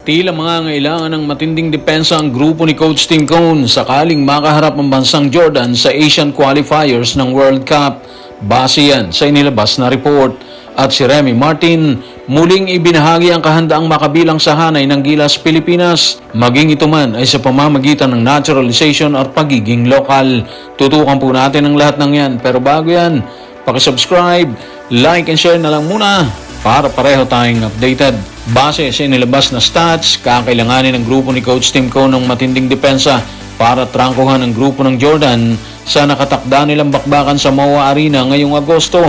Tila mangangailangan ng matinding depensa ang grupo ni Coach Tim Cone sakaling makaharap ang bansang Jordan sa Asian Qualifiers ng World Cup. Base yan sa inilabas na report. At si Remy Martin muling ibinahagi ang kahandaang makabilang sa hanay ng Gilas Pilipinas. Maging ito man ay sa pamamagitan ng naturalization at pagiging lokal. Tutukan po natin ang lahat ng yan. Pero bago yan, pakisubscribe, like and share na lang muna para pareho tayong updated. Base sa inilabas na stats, kakailanganin ng grupo ni Coach Tim Cone ng matinding depensa para trangkuhan ang grupo ng Jordan sa nakatakda nilang bakbakan sa MOA Arena ngayong Agosto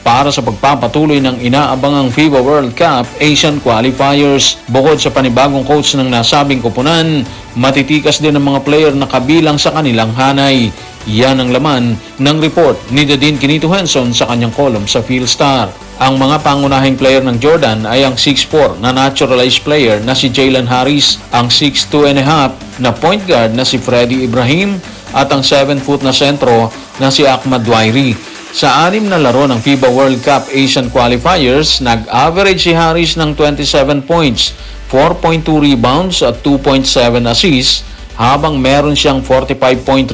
para sa pagpapatuloy ng inaabangang FIBA World Cup Asian Qualifiers. Bukod sa panibagong coach ng nasabing koponan, matitikas din ang mga player na kabilang sa kanilang hanay. Yan ang laman ng report ni Dadin Quinito Henson sa kanyang column sa Philstar. Ang mga pangunahing player ng Jordan ay ang 6'4 na naturalized player na si Jalen Harris, ang 6'2.5 na point guard na si Freddie Ibrahim at ang 7' na sentro na si Ahmad Dwayri. Sa 6 na laro ng FIBA World Cup Asian Qualifiers, nag-average si Harris ng 27 points, 4.2 rebounds at 2.7 assists, habang meron siyang 45.3%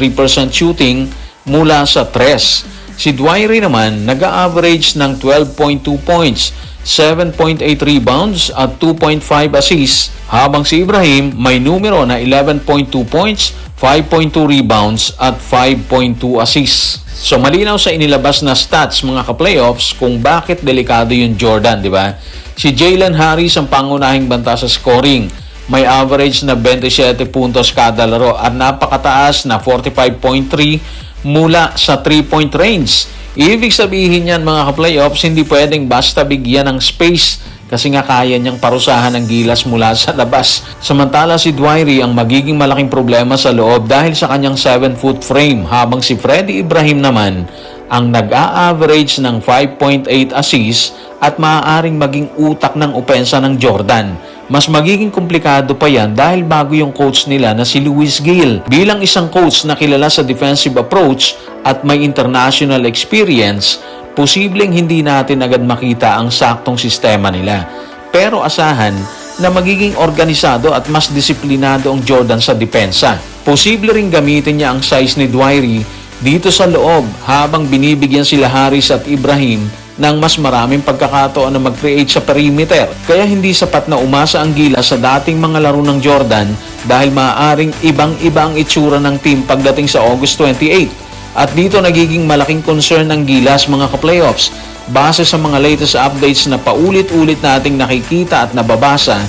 shooting mula sa 3. Si Dwayri naman nag-average ng 12.2 points, 7.8 rebounds at 2.5 assists, habang si Ibrahim may numero na 11.2 points, 5.2 rebounds at 5.2 assists. So malinaw sa inilabas na stats mga ka-playoffs kung bakit delikado yung Jordan, di ba? Si Jalen Harris ang pangunahing banta sa scoring. May average na 27 puntos kada laro at napakataas na 45.3 mula sa 3-point range. Ibig sabihin yan mga ka-playoffs, hindi pwedeng basta bigyan ng space kasi nga kaya niyang parusahan ang Gilas mula sa labas. Samantala si Dwayri ang magiging malaking problema sa loob dahil sa kanyang 7-foot frame, habang si Freddie Ibrahim naman ang nag-a-average ng 5.8 assists at maaaring maging utak ng opensa ng Jordan. Mas magiging komplikado pa yan dahil bago yung coach nila na si Louis Gill. Bilang isang coach na kilala sa defensive approach at may international experience, posibleng hindi natin agad makita ang saktong sistema nila. Pero asahan na magiging organisado at mas disiplinado ang Jordan sa depensa. Posible ring gamitin niya ang size ni Dwayri dito sa loob habang binibigyan sila Harris at Ibrahim ng mas maraming pagkakataon na mag-create sa perimeter. Kaya hindi sapat na umasa ang Gilas sa dating mga laro ng Jordan dahil maaaring ibang-iba ang itsura ng team pagdating sa August 28. At dito nagiging malaking concern ng Gilas mga ka-playoffs. Base sa mga latest updates na paulit-ulit nating nakikita at nababasa,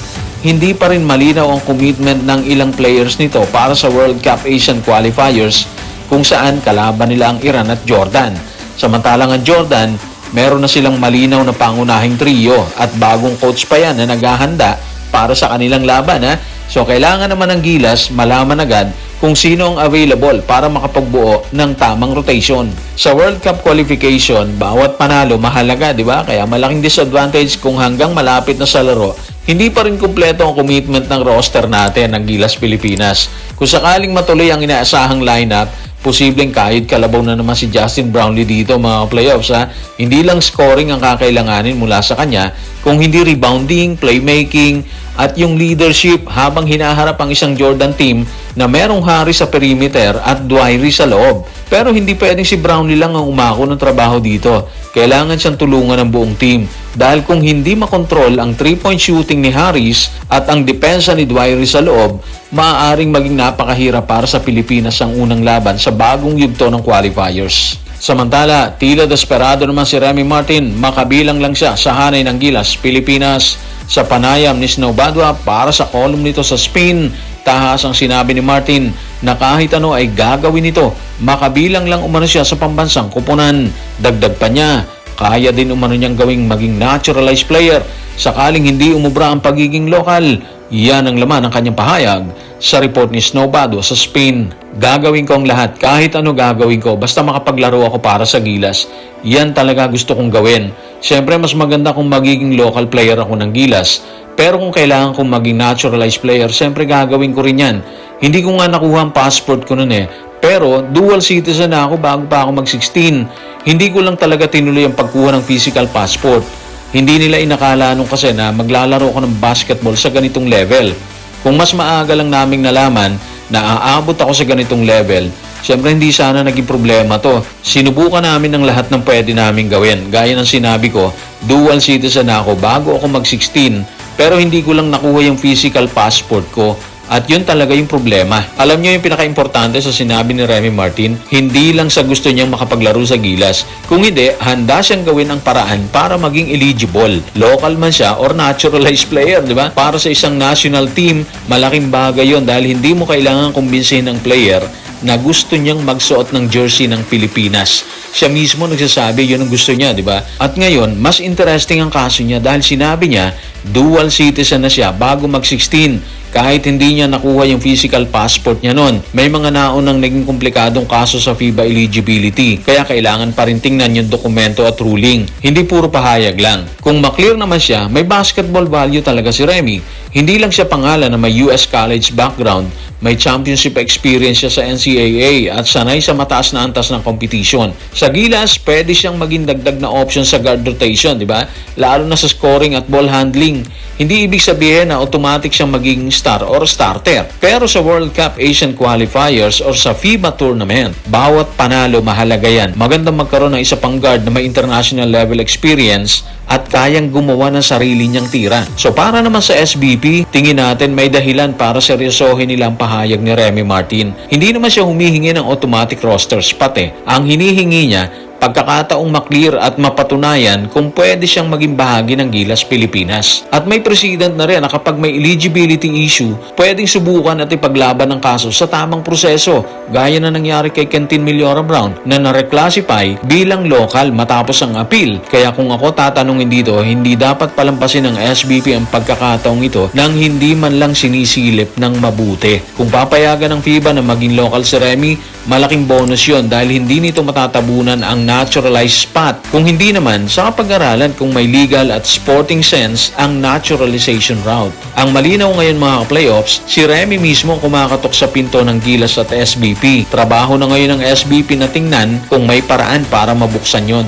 hindi pa rin malinaw ang commitment ng ilang players nito para sa World Cup Asian Qualifiers kung saan kalaban nila ang Iran at Jordan. Samantalang ang Jordan, meron na silang malinaw na pangunahing trio at bagong coach pa yan na naghahanda para sa kanilang laban. So kailangan naman ng Gilas malaman agad kung sino ang available para makapagbuo ng tamang rotation. Sa World Cup qualification, bawat panalo mahalaga, di ba? Kaya malaking disadvantage kung hanggang malapit na sa laro, hindi pa rin kumpleto ang commitment ng roster natin ng Gilas Pilipinas. Kung sakaling matuloy ang inaasahang lineup, posibleng kahit kalabaw na naman si Justin Brownlee dito mga playoffs. Hindi lang scoring ang kakailanganin mula sa kanya, kung hindi rebounding, playmaking, at yung leadership habang hinaharap ang isang Jordan team na merong Harris sa perimeter at Dwayri sa loob. Pero hindi pwedeng si Brownlee lang ang umako ng trabaho dito. Kailangan siyang tulungan ng buong team. Dahil kung hindi makontrol ang 3-point shooting ni Harris at ang depensa ni Dwayri sa loob, maaaring maging napakahirap para sa Pilipinas ang unang laban sa bagong yugto ng qualifiers. Samantala, tila desperado naman si Remy Martin, makabilang lang siya sa hanay ng Gilas Pilipinas. Sa panayam ni Snow Badwa para sa column nito sa Spin, tahas ang sinabi ni Martin na kahit ano ay gagawin nito, makabilang lang umano siya sa pambansang koponan. Dagdag pa niya, kaya din umano niyang gawing maging naturalized player sakaling hindi umubra ang pagiging lokal. Yan ang laman ng kanyang pahayag sa report ni Snow Badwa sa Spin. Gagawin ko ang lahat, kahit ano gagawin ko, basta makapaglaro ako para sa Gilas. Yan talaga gusto kong gawin. Siyempre mas maganda kung magiging local player ako ng Gilas. Pero kung kailangan kong maging naturalized player, siyempre gagawin ko rin yan. Hindi ko nga nakuha ang passport ko nun Pero dual citizen na ako bago pa ako mag-16. Hindi ko lang talaga tinuloy ang pagkuha ng physical passport. Hindi nila inakala nung kasi na maglalaro ko ng basketball sa ganitong level. Kung mas maaga lang naming nalaman na aabot ako sa ganitong level, siyempre hindi sana naging problema to. Sinubukan namin ng lahat ng pwede namin gawin. Gaya ng sinabi ko, dual citizen ako bago ako mag-16, pero hindi ko lang nakuha yung physical passport ko. At yun talaga yung problema. Alam nyo yung pinaka-importante sa sinabi ni Remy Martin, hindi lang sa gusto niyang makapaglaro sa Gilas. Kung hindi, handa siyang gawin ang paraan para maging eligible. Local man siya or naturalized player, di ba? Para sa isang national team, malaking bagay yun dahil hindi mo kailangan kumbinsihin ng player na gusto niyang magsuot ng jersey ng Pilipinas. Siya mismo nagsasabi yun ang gusto niya, di ba? At ngayon, mas interesting ang kaso niya dahil sinabi niya, dual citizen na siya bago mag-16. Kahit hindi niya nakuha yung physical passport niya noon, may mga naunang naging komplikadong kaso sa FIBA eligibility, kaya kailangan pa rin tingnan yung dokumento at ruling. Hindi puro pahayag lang. Kung maklear naman siya, may basketball value talaga si Remy. Hindi lang siya pangalan na may US college background, may championship experience siya sa NCAA at sanay sa mataas na antas ng competition. Sa Gilas, pwede siyang maging dagdag na option sa guard rotation, di ba? Lalo na sa scoring at ball handling. Hindi ibig sabihin na automatic siyang magiging star or starter. Pero sa World Cup Asian Qualifiers or sa FIBA Tournament, bawat panalo mahalaga yan. Magandang magkaroon ng isa pang guard na may international level experience at kayang gumawa ng sarili niyang tira. So para naman sa SBP, tingin natin may dahilan para seryosohin nila ang pahayag ni Remy Martin. Hindi naman siya humihingi ng automatic roster spot eh. Ang hinihingi niya, pagkakataong maklear at mapatunayan kung pwede siyang maging bahagi ng Gilas Pilipinas. At may precedent na rin na kapag may eligibility issue, pwedeng subukan at ipaglaban ng kaso sa tamang proseso, gaya na nangyari kay Kentin Millora Brown na na-reclassify bilang local matapos ang appeal. Kaya kung ako tatanungin dito, hindi dapat palampasin ng SBP ang pagkakataong ito nang hindi man lang sinisilip ng mabuti. Kung papayagan ng FIBA na maging local si Remy, malaking bonus yon dahil hindi nito matatabunan ang naturalized spot. Kung hindi naman, sa kapag-aralan kung may legal at sporting sense ang naturalization route. Ang malinaw ngayon mga playoffs, si Remy mismo kumakatok sa pinto ng Gilas at SBP. Trabaho na ngayon ng SBP na tingnan kung may paraan para mabuksan yon.